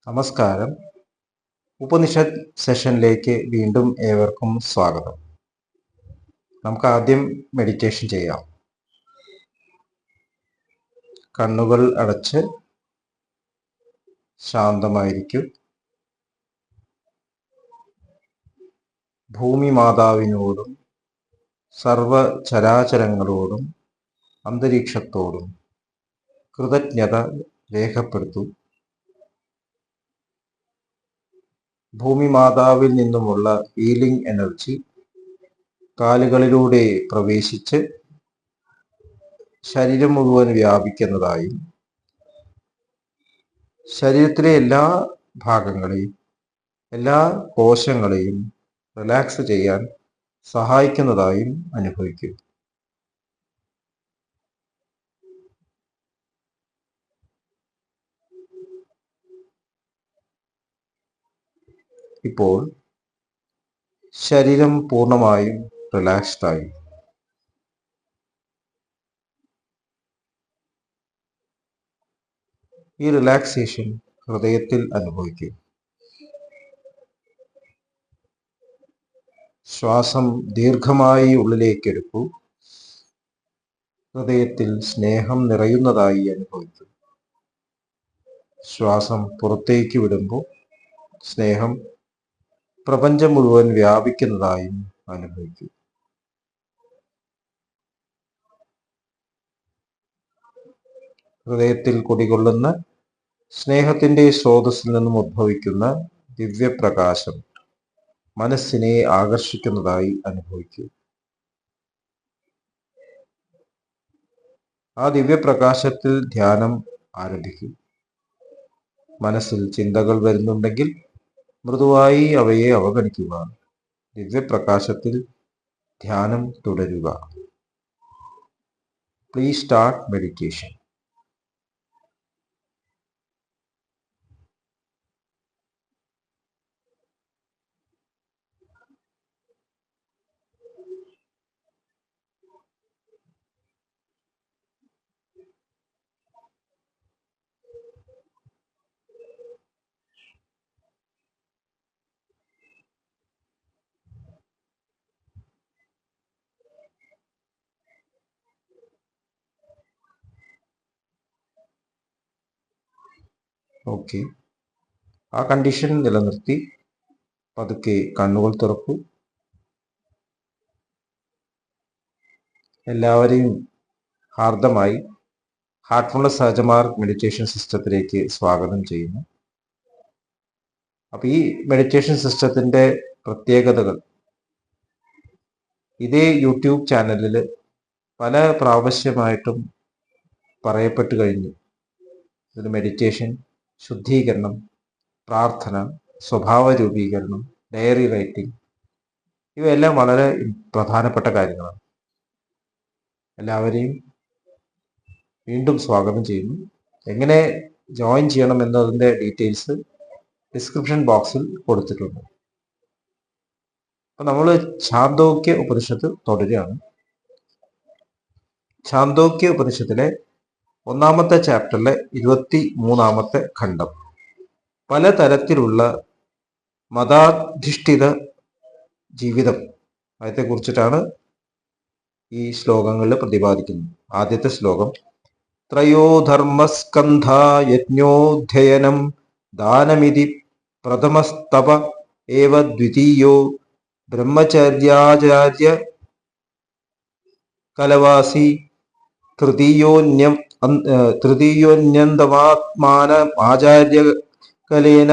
നമസ്കാരം. ഉപനിഷത്ത് സെഷനിലേക്ക് വീണ്ടും ഏവർക്കും സ്വാഗതം. നമുക്ക് ആദ്യം മെഡിറ്റേഷൻ ചെയ്യാം. കണ്ണുകൾ അടച്ച് ശാന്തമായിരിക്കും. ഭൂമി മാതാവിനോടും സർവചരാചരങ്ങളോടും അന്തരീക്ഷത്തോടും കൃതജ്ഞത രേഖപ്പെടുത്തൂ. ഭൂമി മാതാവിൽ നിന്നുമുള്ള ഹീലിംഗ് എനർജി കാലുകളിലൂടെ പ്രവേശിച്ച് ശരീരം മുഴുവൻ വ്യാപിക്കുന്നതായും ശരീരത്തിലെ എല്ലാ ഭാഗങ്ങളെയും എല്ലാ കോശങ്ങളെയും റിലാക്സ് ചെയ്യാൻ സഹായിക്കുന്നതായും അനുഭവിക്കും. ഇപ്പോൾ ശരീരം പൂർണ്ണമായും റിലാക്സ്ഡ് ആയി. ഈ റിലാക്സേഷൻ ഹൃദയത്തിൽ അനുഭവിക്കും. ശ്വാസം ദീർഘമായി ഉള്ളിലേക്കെടുക്കൂ. ഹൃദയത്തിൽ സ്നേഹം നിറയുന്നതായി അനുഭവിക്കും. ശ്വാസം പുറത്തേക്ക് വിടുമ്പോൾ സ്നേഹം പ്രപഞ്ചം മുഴുവൻ വ്യാപിക്കുന്നതായും അനുഭവിക്കും. ഹൃദയത്തിൽ കുടികൊള്ളുന്ന സ്നേഹത്തിന്റെ സ്രോതസ്സിൽ നിന്നും ഉദ്ഭവിക്കുന്ന ദിവ്യപ്രകാശം മനസ്സിനെ ആകർഷിക്കുന്നതായി അനുഭവിക്കും. ആ ദിവ്യപ്രകാശത്തിൽ ധ്യാനം ആരംഭിക്കും. മനസ്സിൽ ചിന്തകൾ വരുന്നുണ്ടെങ്കിൽ മൃദുവായി അവയെ അവഗണിക്കുക. ദിവ്യപ്രകാശത്തിൽ ധ്യാനം തുടരുക. Please start meditation. ഓക്കെ, ആ കണ്ടീഷൻ നിലനിർത്തി പതുക്കെ കണ്ണുകൾ തുറക്കൂ. എല്ലാവരെയും ഹാർദമായി ഹാർട്ട്ഫുൾനെസ് സഹജമാർ മെഡിറ്റേഷൻ സിസ്റ്റത്തിലേക്ക് സ്വാഗതം ചെയ്യുന്നു. അപ്പോൾ ഈ മെഡിറ്റേഷൻ സിസ്റ്റത്തിന്റെ പ്രത്യേകതകൾ ഇതേ യൂട്യൂബ് ചാനലിൽ പല പ്രാവശ്യമായിട്ടും പറയപ്പെട്ടു കഴിഞ്ഞു. ഇത് മെഡിറ്റേഷൻ, ശുദ്ധീകരണം, പ്രാർത്ഥന, സ്വഭാവ രൂപീകരണം, ഡയറി റൈറ്റിംഗ്, ഇവയെല്ലാം വളരെ പ്രധാനപ്പെട്ട കാര്യങ്ങളാണ്. എല്ലാവരെയും വീണ്ടും സ്വാഗതം ചെയ്യുന്നു. എങ്ങനെ ജോയിൻ ചെയ്യണം എന്നതിൻ്റെ ഡീറ്റെയിൽസ് ഡിസ്ക്രിപ്ഷൻ ബോക്സിൽ കൊടുത്തിട്ടുണ്ട്. അപ്പം നമ്മൾ ഛാന്തോക്യ ഉപനിഷത്ത് തുടരുകയാണ്. ഛാന്തോക്യ ഉപനിഷത്തിലെ 1-ാമത്തെ ചാപ്റ്ററിലെ 23-ാമത്തെ ഖണ്ഡം പലതരത്തിലുള്ള മതാധിഷ്ഠിത ജീവിതം അതേക്കുറിച്ചിട്ടാണ് ഈ ശ്ലോകങ്ങളിൽ പ്രതിപാദിക്കുന്നത്. ആദ്യത്തെ ശ്ലോകം: ത്രയോ ധർമ്മസ്കന്ധ യജ്ഞോധ്യയനം ദാനമിതി പ്രഥമസ്തപ ഏവ ദ്വിതീയോ ബ്രഹ്മചര്യാചാര്യ കലവാസി തൃതീയോന്യന്തമാത്മാന ആചാര്യകലേന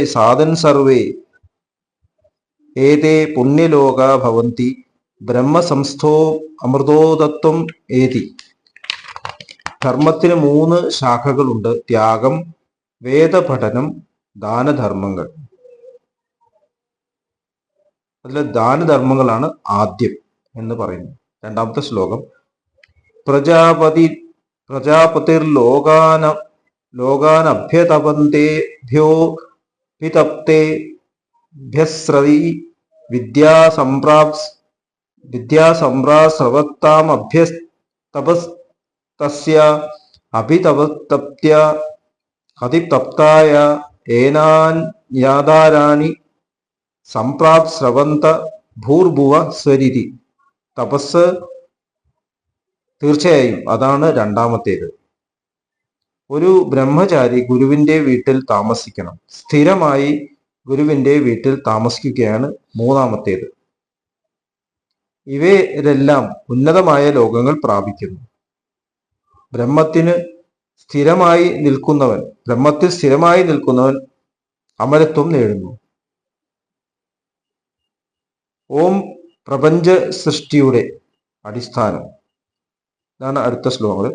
സാധൻ സർവേ ഏതേ പുണ്യലോകാ ഭവന്തി ബ്രഹ്മസംസ്ഥോ അമൃതോദത്വം ഏതി. ധർമ്മത്തിന് 3 ശാഖകളുണ്ട്: ത്യാഗം, വേദപഠനം, ദാനധർമ്മങ്ങൾ. അതിൽ ദാനധർമ്മങ്ങളാണ് ആദ്യം എന്ന് പറയുന്നു. 2-ാമത്തെ ശ്ലോകം: ലോകാനഭ്യതപന്തേഭ്യോ ഭിതപ്തേഭ്യസ്രവി വിദ്യാസമ്പ്രാസ്രവത്താമഭ്യസ്തപസ്തസ്യ അഭിതപ്ത്യ അതിതപ്തായ ഏനാന്യാധാരാണി സംപ്രാപ് സ്രവന്ത ഭൂർഭുവ സ്വരിതി. തപസ് തീർച്ചയായും അതാണ് രണ്ടാമത്തേത്. ഒരു ബ്രഹ്മചാരി ഗുരുവിന്റെ വീട്ടിൽ താമസിക്കണം. സ്ഥിരമായി ഗുരുവിന്റെ വീട്ടിൽ താമസിക്കുകയാണ് മൂന്നാമത്തേത്. ഇവരെല്ലാം ഉന്നതമായ ലോകങ്ങൾ പ്രാപിക്കുന്നു. ബ്രഹ്മത്തിൽ സ്ഥിരമായി നിൽക്കുന്നവൻ അമരത്വം നേടുന്നു. ഓം പ്രപഞ്ച സൃഷ്ടിയുടെ അടിസ്ഥാനം. ഇതാണ് അടുത്ത ശ്ലോകങ്ങൾ.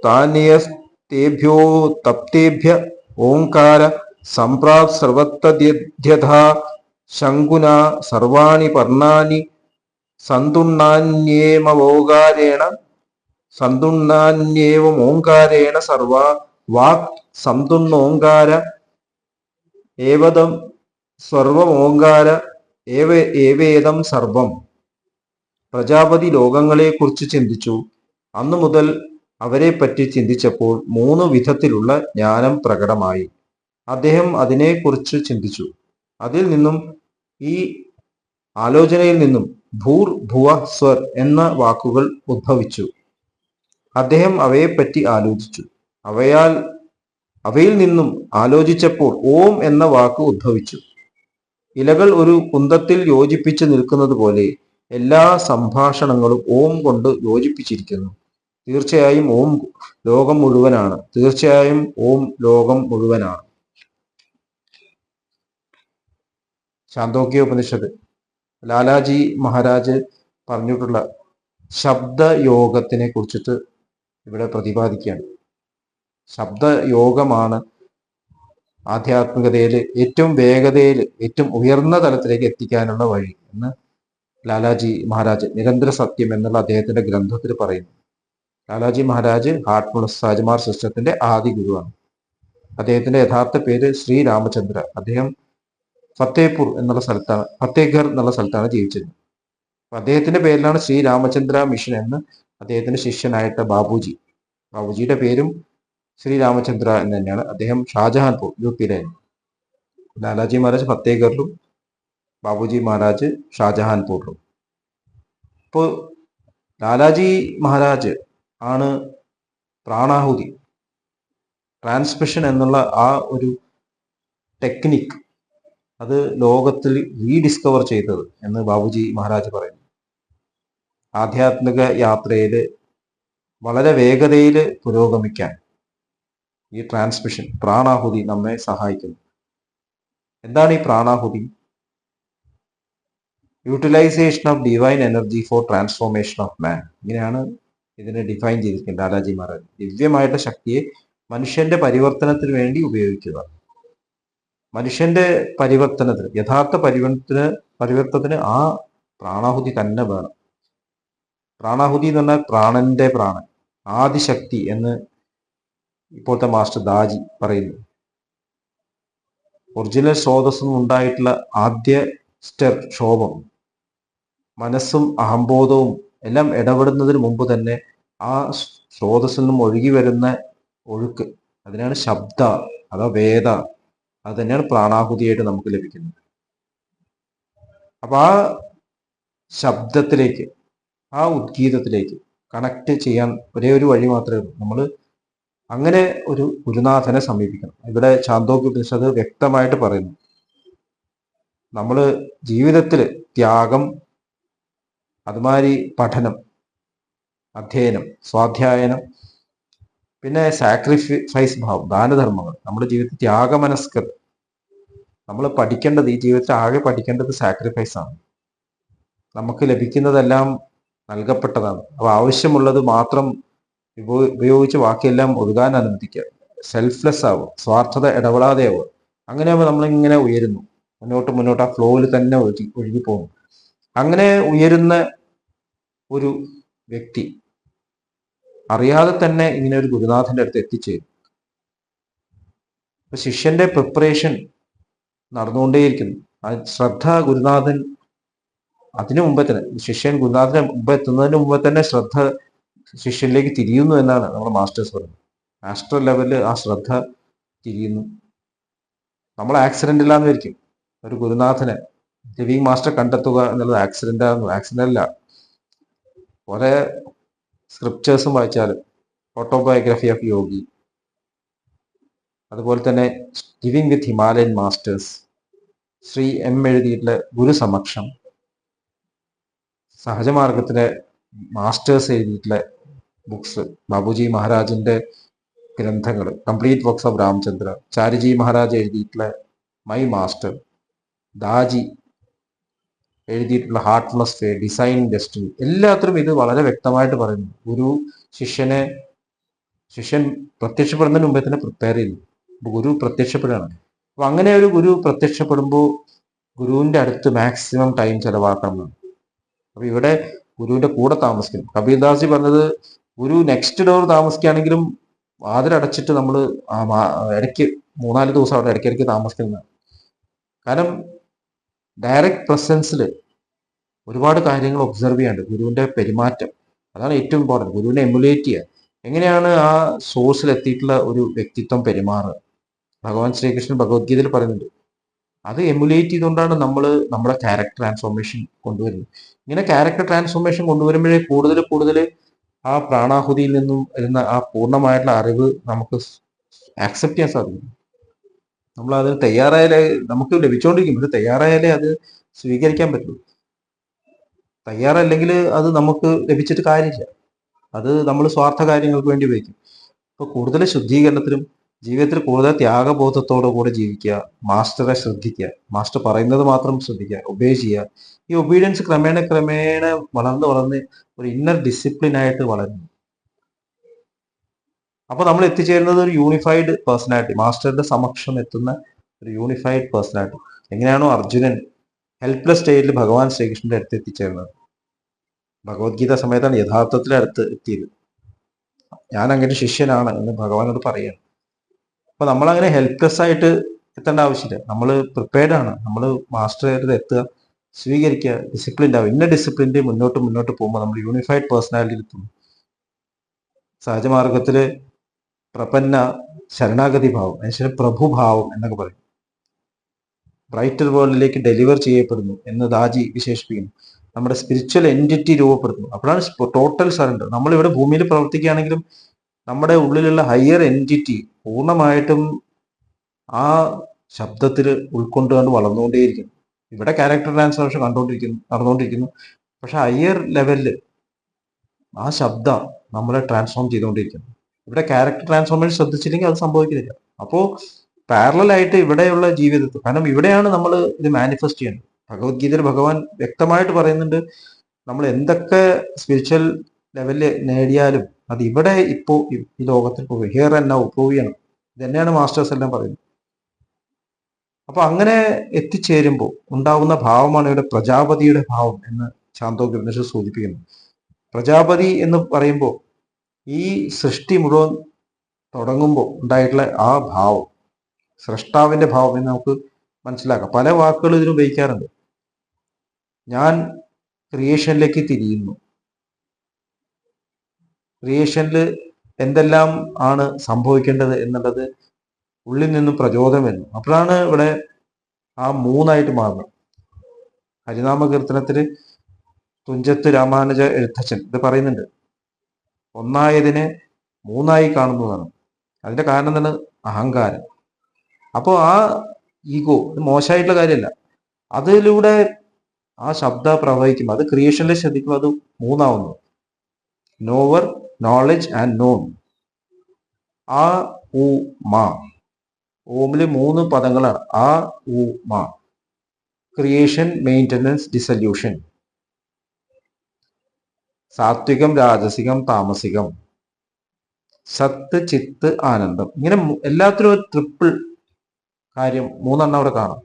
താന്യസ്തേഭ്യോ തപ്തേഭ്യ ഓംകാര സംപ്രാപ് സർവത്തദ്യഥാ ശങ്കുന സർവാണി പർണാനി സന്തുണ്ണാന്യേവമോങ്കാരേണ സർവാ വാക് സന്തുണ്ണോങ്കാര ഏവദം സർവമോങ്കാര ഏവേദം സർവം. പ്രജാപതി ലോകങ്ങളെക്കുറിച്ച് ചിന്തിച്ചു. അന്നു മുതൽ അവരെപ്പറ്റി ചിന്തിച്ചപ്പോൾ 3 വിധത്തിലുള്ള ജ്ഞാനം പ്രകടമായി. അദ്ദേഹം അതിനെക്കുറിച്ച് ചിന്തിച്ചു. അതിൽ നിന്നും ഈ ആലോചനയിൽ നിന്നും ഭൂർ ഭുവ സ്വർ എന്ന വാക്കുകൾ ഉദ്ഭവിച്ചു. അദ്ദേഹം അവയെപ്പറ്റി ആലോചിച്ചു. അവയിൽ നിന്നും ആലോചിച്ചപ്പോൾ ഓം എന്ന വാക്ക് ഉദ്ഭവിച്ചു. ഇലകൾ ഒരു കുന്തത്തിൽ യോജിപ്പിച്ച് നിൽക്കുന്നത് പോലെ എല്ലാ സംഭാഷണങ്ങളും ഓം കൊണ്ട് യോജിപ്പിച്ചിരിക്കുന്നു. തീർച്ചയായും ഓം ലോകം മുഴുവനാണ്. ശാന്തോക്യോപനിഷത്ത് ലാലാജി മഹാരാജ് പറഞ്ഞിട്ടുള്ള ശബ്ദയോഗത്തിനെ കുറിച്ചിട്ട് ഇവിടെ പ്രതിപാദിക്കുകയാണ്. ശബ്ദയോഗമാണ് ആധ്യാത്മികതയിൽ ഏറ്റവും വേഗതയിൽ ഏറ്റവും ഉയർന്ന തലത്തിലേക്ക് എത്തിക്കാനുള്ള വഴി എന്ന് ലാലാജി മഹാരാജ് നിരന്തര സത്യം എന്നുള്ള അദ്ദേഹത്തിന്റെ ഗ്രന്ഥത്തിൽ പറയുന്നു. ലാലാജി മഹാരാജ് ഹാർട്ട്ഫുൾനെസ് സാജ്മാർ സിസ്റ്റത്തിന്റെ ആദി ഗുരുവാണ്. അദ്ദേഹത്തിന്റെ യഥാർത്ഥ പേര് ശ്രീ രാമചന്ദ്ര. അദ്ദേഹം ഫത്തേഘർ എന്നുള്ള സ്ഥലത്താണ് ജീവിച്ചിരുന്നത്. അപ്പൊ അദ്ദേഹത്തിന്റെ പേരിലാണ് ശ്രീ രാമചന്ദ്ര മിഷൻ എന്ന് അദ്ദേഹത്തിന്റെ ശിഷ്യനായിട്ട് ബാബുജിയുടെ പേരും ശ്രീ രാമചന്ദ്ര എന്ന് തന്നെയാണ്. അദ്ദേഹം ഷാജഹാൻപൂർ യുപിയിലായിരുന്നു. ലാലാജി മഹാരാജ് ഫത്തേഘറിലും ബാബുജി മഹാരാജ് ഷാജഹാൻപൂറിലും. ഇപ്പോൾ ലാലാജി മഹാരാജ് ആണ് പ്രാണാഹുതി ട്രാൻസ്മിഷൻ എന്നുള്ള ആ ഒരു ടെക്നിക്ക് അത് ലോകത്തിൽ റീഡിസ്കവർ ചെയ്തത് എന്ന് ബാബുജി മഹാരാജ് പറയുന്നു. ആധ്യാത്മിക യാത്രയിൽ വളരെ വേഗതയിൽ പുരോഗമിക്കാൻ ഈ ട്രാൻസ്മിഷൻ പ്രാണാഹുതി നമ്മെ സഹായിക്കുന്നു. എന്താണ് ഈ പ്രാണാഹുതി? Utilisation of divine energy for transformation of man. ഇങ്ങനെയാണ് ഇതിനെ ഡിഫൈൻ ചെയ്തിരിക്കുന്നത് ലാലാജി മഹാരാജ്. ദിവ്യമായിട്ടുള്ള ശക്തിയെ മനുഷ്യന്റെ പരിവർത്തനത്തിന് വേണ്ടി ഉപയോഗിക്കുക. മനുഷ്യന്റെ പരിവർത്തനത്തിന്, യഥാർത്ഥ പരിവർത്തനത്തിന് ആ പ്രാണാഹുതി തന്നെ വേണം. പ്രാണാഹുതി എന്ന് പറഞ്ഞാൽ പ്രാണന്റെ പ്രാണൻ, ആദിശക്തി എന്ന് ഇപ്പോഴത്തെ മാസ്റ്റർ ദാജി പറയുന്നു. ഒറിജിനൽ സ്രോതസ്സും ഉണ്ടായിട്ടുള്ള ആദ്യ ക്ഷോഭം, മനസ്സും അഹംബോധവും എല്ലാം ഇടപെടുന്നതിന് മുമ്പ് തന്നെ ആ സ്രോതസ്സിൽ നിന്നും ഒഴുകി വരുന്ന ഒഴുക്ക്, അതിനാണ് ശബ്ദ അഥവാ വേദ. അത് തന്നെയാണ് പ്രാണാഹുതിയായിട്ട് നമുക്ക് ലഭിക്കുന്നത്. അപ്പൊ ആ ശബ്ദത്തിലേക്ക്, ആ ഉദ്ഗീതത്തിലേക്ക് കണക്ട് ചെയ്യാൻ ഒരേ ഒരു വഴി മാത്രമേ ഉള്ളൂ. നമ്മൾ അങ്ങനെ ഒരു ഗുരുനാഥനെ സമീപിക്കണം. ഇവിടെ ചാന്തോക്യോപനിഷത്ത് വ്യക്തമായിട്ട് പറയുന്നു. നമ്മൾ ജീവിതത്തിൽ ത്യാഗം, അതുമാതിരി പഠനം, അധ്യയനം, സ്വാധ്യായനം, പിന്നെ സാക്രിഫൈസ് ഭാവം, ദാനധർമ്മങ്ങൾ, നമ്മുടെ ജീവിതത്തിൽ ത്യാഗമനസ്കത. നമ്മൾ പഠിക്കേണ്ടത്, ഈ ജീവിതത്തിൽ ആകെ പഠിക്കേണ്ടത് സാക്രിഫൈസ് ആണ്. നമുക്ക് ലഭിക്കുന്നതെല്ലാം നൽകപ്പെട്ടതാണ്. അപ്പോൾ ആവശ്യമുള്ളത് മാത്രം ഉപയോഗിച്ച് ബാക്കിയെല്ലാം ഒഴുകാൻ അനുവദിക്കുക. സെൽഫ്ലെസ് ആവുക, സ്വാർത്ഥത ഇടപെടാതെ ആവുക. അങ്ങനെയാകുമ്പോൾ നമ്മളിങ്ങനെ ഉയരുന്നു, മുന്നോട്ട് ആ ഫ്ലോയിൽ തന്നെ ഒഴുകി പോകുന്നു. അങ്ങനെ ഉയരുന്ന ഒരു വ്യക്തി അറിയാതെ തന്നെ ഇങ്ങനെ ഒരു ഗുരുനാഥന്റെ അടുത്ത് എത്തിച്ചേരും. അപ്പൊ ശിഷ്യന്റെ പ്രിപ്പറേഷൻ നടന്നുകൊണ്ടേയിരിക്കുന്നു. ആ ശ്രദ്ധ ഗുരുനാഥൻ അതിനു മുമ്പേ തന്നെ ശിഷ്യൻ ഗുരുനാഥന് മുമ്പ് എത്തുന്നതിന് മുമ്പേ തന്നെ ശ്രദ്ധ ശിഷ്യനിലേക്ക് തിരിയുന്നു എന്നാണ് നമ്മുടെ മാസ്റ്റേഴ്സ് പറയുന്നത്. മാസ്റ്റർ ലെവലിൽ ആ ശ്രദ്ധ തിരിയുന്നു. നമ്മൾ ആക്സിഡന്റ് ഇല്ലാന്ന് വിചാരിക്കും. ഒരു ഗുരുനാഥനെ ലിവിങ് മാസ്റ്റർ കണ്ടെത്തുക എന്നുള്ളത് ആക്സിഡന്റ് അല്ല. കുറെ സ്ക്രിപ്റ്റേഴ്സും വായിച്ചാൽ ഓട്ടോബയോഗ്രഫി ഓഫ് യോഗി, അതുപോലെ തന്നെ living with Himalayan masters, Shri M എഴുതിയിട്ടുള്ള ഗുരുസമക്ഷം, സഹജമാർഗത്തിലെ മാസ്റ്റേഴ്സ് എഴുതിയിട്ടുള്ള ബുക്സ്, ബാബുജി മഹാരാജിന്റെ ഗ്രന്ഥങ്ങൾ, complete works of Ramachandra, Chariji Maharaj എഴുതിയിട്ടുള്ള മൈ മാസ്റ്റർ, ദാജി എഴുതിയിട്ടുള്ള ഹാർട്ട്ലെസ് ഫേ, ഡിസൈൻ ഡെസ്റ്റിനി, എല്ലാത്തിലും ഇത് വളരെ വ്യക്തമായിട്ട് പറയുന്നു. ഗുരു ശിഷ്യൻ പ്രത്യക്ഷപ്പെടുന്നതിന് മുമ്പേ തന്നെ പ്രിപ്പയർ ചെയ്യുന്നു. ഗുരു പ്രത്യക്ഷപ്പെടുകയാണ്. അപ്പൊ അങ്ങനെ ഒരു ഗുരു പ്രത്യക്ഷപ്പെടുമ്പോൾ ഗുരുവിന്റെ അടുത്ത് മാക്സിമം ടൈം ചെലവാക്കണം. അപ്പൊ ഇവിടെ ഗുരുവിന്റെ കൂടെ താമസിക്കണം. കബീർദാസ് പറഞ്ഞത് ഗുരു നെക്സ്റ്റ് ഡോർ താമസിക്കുകയാണെങ്കിലും വാതിലടച്ചിട്ട് നമ്മൾ ഇടയ്ക്ക് 3-4 ദിവസം അവിടെ ഇടയ്ക്കിടയ്ക്ക് താമസിക്കുന്നതാണ്. കാരണം ഡയറക്റ്റ് പ്രസൻസിൽ ഒരുപാട് കാര്യങ്ങൾ ഒബ്സർവ് ചെയ്യാണ്ട് ഗുരുവിന്റെ പെരുമാറ്റം, അതാണ് ഏറ്റവും ഇമ്പോർട്ടൻറ്റ്. ഗുരുവിനെ എമുലേറ്റ് ചെയ്യുക. എങ്ങനെയാണ് ആ സോഴ്സിൽ എത്തിയിട്ടുള്ള ഒരു വ്യക്തിത്വം പെരുമാറുക. ഭഗവാൻ ശ്രീകൃഷ്ണൻ ഭഗവത്ഗീതയിൽ പറയുന്നുണ്ട്. അത് എമുലേറ്റ് ചെയ്തുകൊണ്ടാണ് നമ്മൾ നമ്മുടെ ക്യാരക്ടർ ട്രാൻസ്ഫോർമേഷൻ കൊണ്ടുവരുന്നത്. ഇങ്ങനെ ക്യാരക്ടർ ട്രാൻസ്ഫോർമേഷൻ കൊണ്ടുവരുമ്പോഴേ കൂടുതൽ ആ പ്രാണാഹുതിയിൽ നിന്നും വരുന്ന ആ പൂർണ്ണമായിട്ടുള്ള അറിവ് നമുക്ക് ആക്സെപ്റ്റ് ചെയ്യാൻ സാധിക്കും. നമ്മൾ അതിന് തയ്യാറായാലേ നമുക്ക് ലഭിച്ചുകൊണ്ടിരിക്കും. പക്ഷെ തയ്യാറായാലേ അത് സ്വീകരിക്കാൻ പറ്റുള്ളൂ. തയ്യാറല്ലെങ്കിൽ അത് നമുക്ക് ലഭിച്ചിട്ട് കാര്യമില്ല. അത് നമ്മൾ സ്വാർത്ഥ കാര്യങ്ങൾക്ക് വേണ്ടി ഉപയോഗിക്കും. ഇപ്പൊ കൂടുതൽ ശുദ്ധീകരണത്തിലും ജീവിതത്തിൽ കൂടുതൽ ത്യാഗബോധത്തോടു കൂടെ ജീവിക്കുക, മാസ്റ്ററെ ശ്രദ്ധിക്കുക, മാസ്റ്റർ പറയുന്നത് മാത്രം ശ്രദ്ധിക്കുക, ഒബേ ചെയ്യുക. ഈ ഒബീഡിയൻസ് ക്രമേണ വളർന്ന് ഒരു ഇന്നർ ഡിസിപ്ലിൻ ആയിട്ട് വളരുന്നു. അപ്പൊ നമ്മൾ എത്തിച്ചേരുന്നത് ഒരു യൂണിഫൈഡ് പേഴ്സണാലിറ്റി, മാസ്റ്ററുടെ സമക്ഷം എത്തുന്ന ഒരു യൂണിഫൈഡ് പേഴ്സണാലിറ്റി. എങ്ങനെയാണോ അർജുനൻ ഹെൽപ്ലെസ് സ്റ്റേറ്റിൽ ഭഗവാൻ ശ്രീകൃഷ്ണന്റെ അടുത്ത് എത്തിച്ചേർന്നത്, ഭഗവത്ഗീത സമയത്താണ് യഥാർത്ഥത്തിൽ അടുത്ത് എത്തിയത്. ഞാൻ അങ്ങനെ ശിഷ്യനാണ് എന്ന് ഭഗവാനോട് പറയുകയാണ്. അപ്പൊ നമ്മളങ്ങനെ ഹെൽപ്ലെസ് ആയിട്ട് എത്തേണ്ട ആവശ്യമില്ല. നമ്മൾ പ്രിപ്പയർഡ് ആണ്. നമ്മൾ മാസ്റ്ററുടെ എത്തുക, സ്വീകരിക്കുക, ഡിസിപ്ലിൻഡ് ആവും. ഇന്ന ഡിസിപ്ലിൻ്റെ മുന്നോട്ട് പോകുമ്പോൾ നമ്മൾ യൂണിഫൈഡ് പേഴ്സണാലിറ്റിയിൽ എത്തുന്നു. സഹജമാർഗത്തില് പ്രപന്ന ശരണാഗതി ഭാവം, മനുഷ്യന് പ്രഭുഭാവം എന്നൊക്കെ പറയും. ബ്രൈറ്റർ വേൾഡിലേക്ക് ഡെലിവർ ചെയ്യപ്പെടുന്നു എന്ന് ദാജി വിശേഷിപ്പിക്കുന്നു. നമ്മുടെ സ്പിരിച്വൽ എൻറ്റിറ്റി രൂപപ്പെടുന്നു. അപ്പോഴാണ് ടോട്ടൽ സറണ്ടർ. നമ്മളിവിടെ ഭൂമിയിൽ പ്രവർത്തിക്കുകയാണെങ്കിലും നമ്മുടെ ഉള്ളിലുള്ള ഹയർ എൻറ്റിറ്റി പൂർണ്ണമായിട്ടും ആ ശബ്ദത്തിൽ ഉൾക്കൊണ്ടുകൊണ്ട് വളർന്നുകൊണ്ടേയിരിക്കുന്നു. ഇവിടെ ക്യാരക്ടർ ട്രാൻസ്ഫോർമേഷൻ നടന്നുകൊണ്ടിരിക്കുന്നു. പക്ഷെ ഹയർ ലെവലിൽ ആ ശബ്ദം നമ്മളെ ട്രാൻസ്ഫോം ചെയ്തുകൊണ്ടിരിക്കുന്നു. ഇവിടെ ക്യാരക്ടർ ട്രാൻസ്ഫോർമേഷൻ ശ്രദ്ധിച്ചില്ലെങ്കിൽ അത് സംഭവിക്കുന്നില്ല. അപ്പോൾ പാരലായിട്ട് ഇവിടെയുള്ള ജീവിതത്തിൽ, കാരണം ഇവിടെയാണ് നമ്മൾ ഇത് മാനിഫെസ്റ്റ് ചെയ്യുന്നത്. ഭഗവത്ഗീതയിൽ ഭഗവാൻ വ്യക്തമായിട്ട് പറയുന്നുണ്ട്, നമ്മൾ എന്തൊക്കെ സ്പിരിച്വൽ ലെവലിൽ നേടിയാലും അത് ഇവിടെ ഇപ്പോൾ ഈ ലോകത്തിൽ പോയി ഹിയർ ആൻഡ് നൗ പ്രൂവ് ചെയ്യണം. ഇത് തന്നെയാണ് മാസ്റ്റേഴ്സ് എല്ലാം പറയുന്നത്. അപ്പൊ അങ്ങനെ എത്തിച്ചേരുമ്പോൾ ഉണ്ടാവുന്ന ഭാവമാണ് ഇവിടെ പ്രജാപതിയുടെ ഭാവം എന്ന് ശാന്തോപനിഷത്ത് സൂചിപ്പിക്കുന്നു. പ്രജാപതി എന്ന് പറയുമ്പോൾ ഈ സൃഷ്ടി മുഴുവൻ തുടങ്ങുമ്പോൾ ഉണ്ടായിട്ടുള്ള ആ ഭാവം, സൃഷ്ടാവിന്റെ ഭാവം എന്ന് നമുക്ക് മനസ്സിലാക്കാം. പല വാക്കുകൾ ഇതിന് ഉപയോഗിക്കാറുണ്ട്. ഞാൻ ക്രിയേഷനിലേക്ക് തിരിയുന്നു, ക്രിയേഷനിൽ എന്തെല്ലാം ആണ് സംഭവിക്കേണ്ടത് എന്നുള്ളത് ഉള്ളിൽ നിന്നും പ്രചോദനം വരുന്നു. അപ്പോഴാണ് ഇവിടെ ആ 3 മാറുന്നത്. ഹരിനാമ കീർത്തനത്തിൽ തുഞ്ചത്ത് രാമാനുജ എഴുത്തച്ഛൻ ഇത് പറയുന്നുണ്ട്, ഒന്നായതിനെ 3 കാണുന്നതാണ്. അതിന്റെ കാരണം എന്താണ്? അഹങ്കാരം. അപ്പോൾ ആ ഈഗോ മോശമായിട്ടുള്ള കാര്യമല്ല. അതിലൂടെ ആ ശബ്ദ പ്രവഹിക്കും. അത് ക്രിയേഷനിൽ ശ്രദ്ധിക്കുമ്പോൾ അത് 3 നോവർ, നോളജ് ആൻഡ് നോൺ. ആ ഉ മാ, ഓമില് 3 പദങ്ങളാണ്. ആ ഉ മാ. Creation, maintenance, dissolution. സാത്വികം, രാജസികം, താമസികം. സത്ത്, ചിത്ത്, ആനന്ദം. ഇങ്ങനെ എല്ലാത്തിനും ഒരു ട്രിപ്പിൾ കാര്യം 3 അവിടെ കാണാം.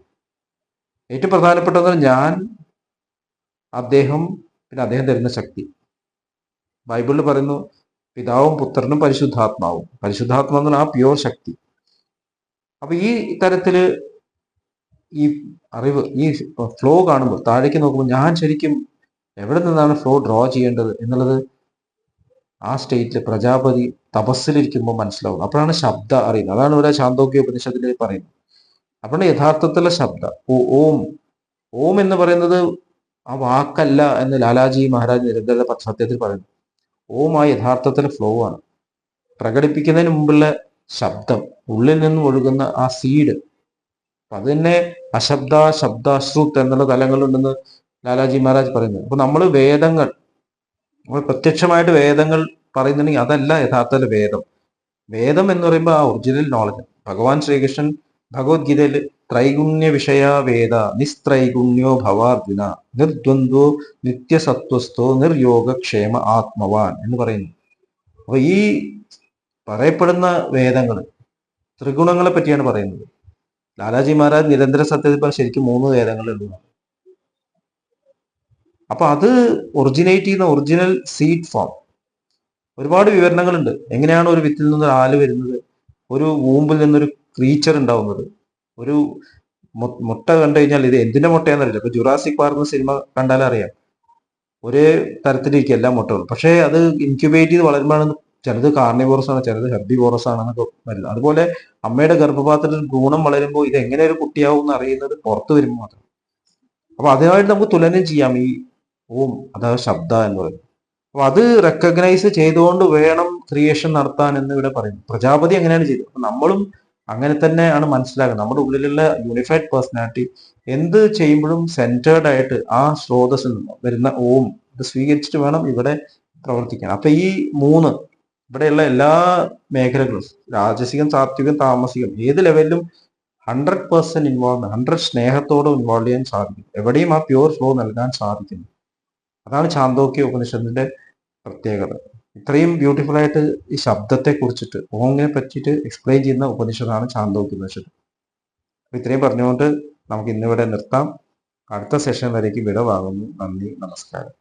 ഏറ്റവും പ്രധാനപ്പെട്ടത് ഞാൻ, അദ്ദേഹം, പിന്നെ അദ്ദേഹം തരുന്ന ശക്തി. ബൈബിളിൽ പറയുന്നു പിതാവും പുത്രനും പരിശുദ്ധാത്മാവും. പരിശുദ്ധാത്മാവ് എന്ന് പറഞ്ഞാൽ ആ പ്യുവർ ശക്തി. അപ്പൊ ഈ തരത്തില് ഈ അറിവ്, ഈ ഫ്ലോ കാണുമ്പോൾ, താഴേക്ക് നോക്കുമ്പോൾ ഞാൻ ശരിക്കും എവിടെ നിന്നാണ് ഫ്ലോ ഡ്രോ ചെയ്യേണ്ടത് എന്നുള്ളത് ആ സ്റ്റേറ്റിൽ പ്രജാപതി തപസ്സിലിരിക്കുമ്പോൾ മനസ്സിലാവും. അപ്പോഴാണ് ശബ്ദ അറിയുന്നത്. അതാണ് ഇവിടെ ശാന്തോക്യ ഉപനിഷത്തിൽ പറയുന്നത്. അപ്പോഴാണ് യഥാർത്ഥത്തിലുള്ള ശബ്ദ. ഓം, ഓം എന്ന് പറയുന്നത് ആ വാക്കല്ല എന്ന് ലാലാജി മഹാരാജ് നിരന്തര സത്യത്തിൽ പറയുന്നു. ഓം ആ യഥാർത്ഥത്തിലെ ഫ്ലോ ആണ്, പ്രകടിപ്പിക്കുന്നതിന് മുമ്പുള്ള ശബ്ദം, ഉള്ളിൽ നിന്നും ഒഴുകുന്ന ആ സീഡ്. അപ്പൊ അത് തന്നെ അശബ്ദ, ശബ്ദ, ശ്രുത് എന്നുള്ള തലങ്ങളുണ്ടെന്ന് ലാലാജി മഹാരാജ് പറയുന്നത്. അപ്പൊ നമ്മൾ വേദങ്ങൾ, നമ്മൾ പ്രത്യക്ഷമായിട്ട് വേദങ്ങൾ പറയുന്നുണ്ടെങ്കിൽ അതല്ല യഥാർത്ഥ വേദം. വേദം എന്ന് പറയുമ്പോൾ ആ ഒറിജിനൽ നോളജ്. ഭഗവാൻ ശ്രീകൃഷ്ണൻ ഭഗവത്ഗീതയിൽ ത്രൈഗുണ്യ വിഷയ വേദ നിസ്ത്രൈഗുണ്യോ ഭവാർജുന നിർദ്വന്ദ്വോ നിത്യസത്വസ്ഥോ നിർയോഗക്ഷേമ ആത്മവാൻ എന്ന് പറയുന്നു. അപ്പൊ ഈ പറയപ്പെടുന്ന വേദങ്ങൾ ത്രിഗുണങ്ങളെ പറ്റിയാണ് പറയുന്നത്. ലാലാജി മഹാരാജ് നിരന്തര സത്യത്തിൽ ശരിക്കും 3 വേദങ്ങളുണ്ട്. അപ്പൊ അത് ഒറിജിനേറ്റ് ചെയ്യുന്ന ഒറിജിനൽ സീഡ് ഫോം. ഒരുപാട് വിവരണങ്ങളുണ്ട്. എങ്ങനെയാണ് ഒരു വിത്തിൽ നിന്ന് ആല് വരുന്നത്, ഒരു വൂമ്പിൽ നിന്നൊരു ക്രീച്ചർ ഉണ്ടാവുന്നത്. ഒരു മുട്ട കണ്ടു കഴിഞ്ഞാൽ ഇത് എന്തിന്റെ മുട്ടയാണെന്നറിയില്ല. ഇപ്പൊ ജുറാസിക് പാർക്ക് സിനിമ കണ്ടാൽ അറിയാം, ഒരേ തരത്തിലിരിക്കും എല്ലാ മുട്ടകളും. പക്ഷേ അത് ഇൻക്യുബേറ്റ് ചെയ്ത് വളരുമ്പോഴാണ് ചിലത് കാർണിവോറസ് ആണ്, ചിലത് ഹെർബിവോറസ് ആണെന്നൊക്കെ വരുന്നത്. അതുപോലെ അമ്മയുടെ ഗർഭപാത്രത്തിൽ ഭ്രൂണം വളരുമ്പോൾ ഇത് എങ്ങനെ ഒരു കുട്ടിയാവും എന്ന് അറിയുന്നത് പുറത്തു വരുമ്പോൾ മാത്രം. അപ്പൊ അതിനായിട്ട് നമുക്ക് തുലനം ചെയ്യാം ഈ ഓം അഥവാ ശബ്ദ എന്ന് പറയുന്നത്. അപ്പൊ അത് റെക്കഗ്നൈസ് ചെയ്തുകൊണ്ട് വേണം ക്രിയേഷൻ നടത്താൻ എന്ന് ഇവിടെ പറയുന്നു. പ്രജാപതി അങ്ങനെയാണ് ചെയ്തത്. അപ്പൊ നമ്മളും അങ്ങനെ തന്നെയാണ് മനസ്സിലാക്കുന്നത്. നമ്മുടെ ഉള്ളിലുള്ള യൂണിഫൈഡ് പേഴ്സണാലിറ്റി എന്ത് ചെയ്യുമ്പോഴും സെന്റേർഡ് ആയിട്ട് ആ സ്രോതസ്സിൽ നിന്ന് വരുന്ന ഓം ഇത് സ്വീകരിച്ചിട്ട് വേണം ഇവിടെ പ്രവർത്തിക്കാൻ. അപ്പൊ ഈ 3 ഇവിടെയുള്ള എല്ലാ മേഖലകളും, രാജസികം, സാത്വികം, താമസികം, ഏത് ലെവലിലും 100% ഇൻവോൾവ്, 100 സ്നേഹത്തോടെ ഇൻവോൾവ് ചെയ്യാൻ സാധിക്കും. എവിടെയും ആ പ്യൂർ ഫ്ലോ നൽകാൻ സാധിക്കുന്നു. അതാണ് ചാന്തോക്യ ഉപനിഷത്തിന്റെ പ്രത്യേകത. ഇത്രയും ബ്യൂട്ടിഫുൾ ആയിട്ട് ഈ ശബ്ദത്തെ കുറിച്ചിട്ട്, ഓങ്ങിനെ പറ്റിയിട്ട് എക്സ്പ്ലെയിൻ ചെയ്യുന്ന ഉപനിഷത്താണ് ചാന്തോക്യ ഉപനിഷത്ത്. അപ്പൊ ഇത്രയും പറഞ്ഞുകൊണ്ട് നമുക്ക് ഇന്നിവിടെ നിർത്താം. അടുത്ത സെഷൻ വരേക്ക് വിട വാങ്ങുന്നു. നന്ദി, നമസ്കാരം.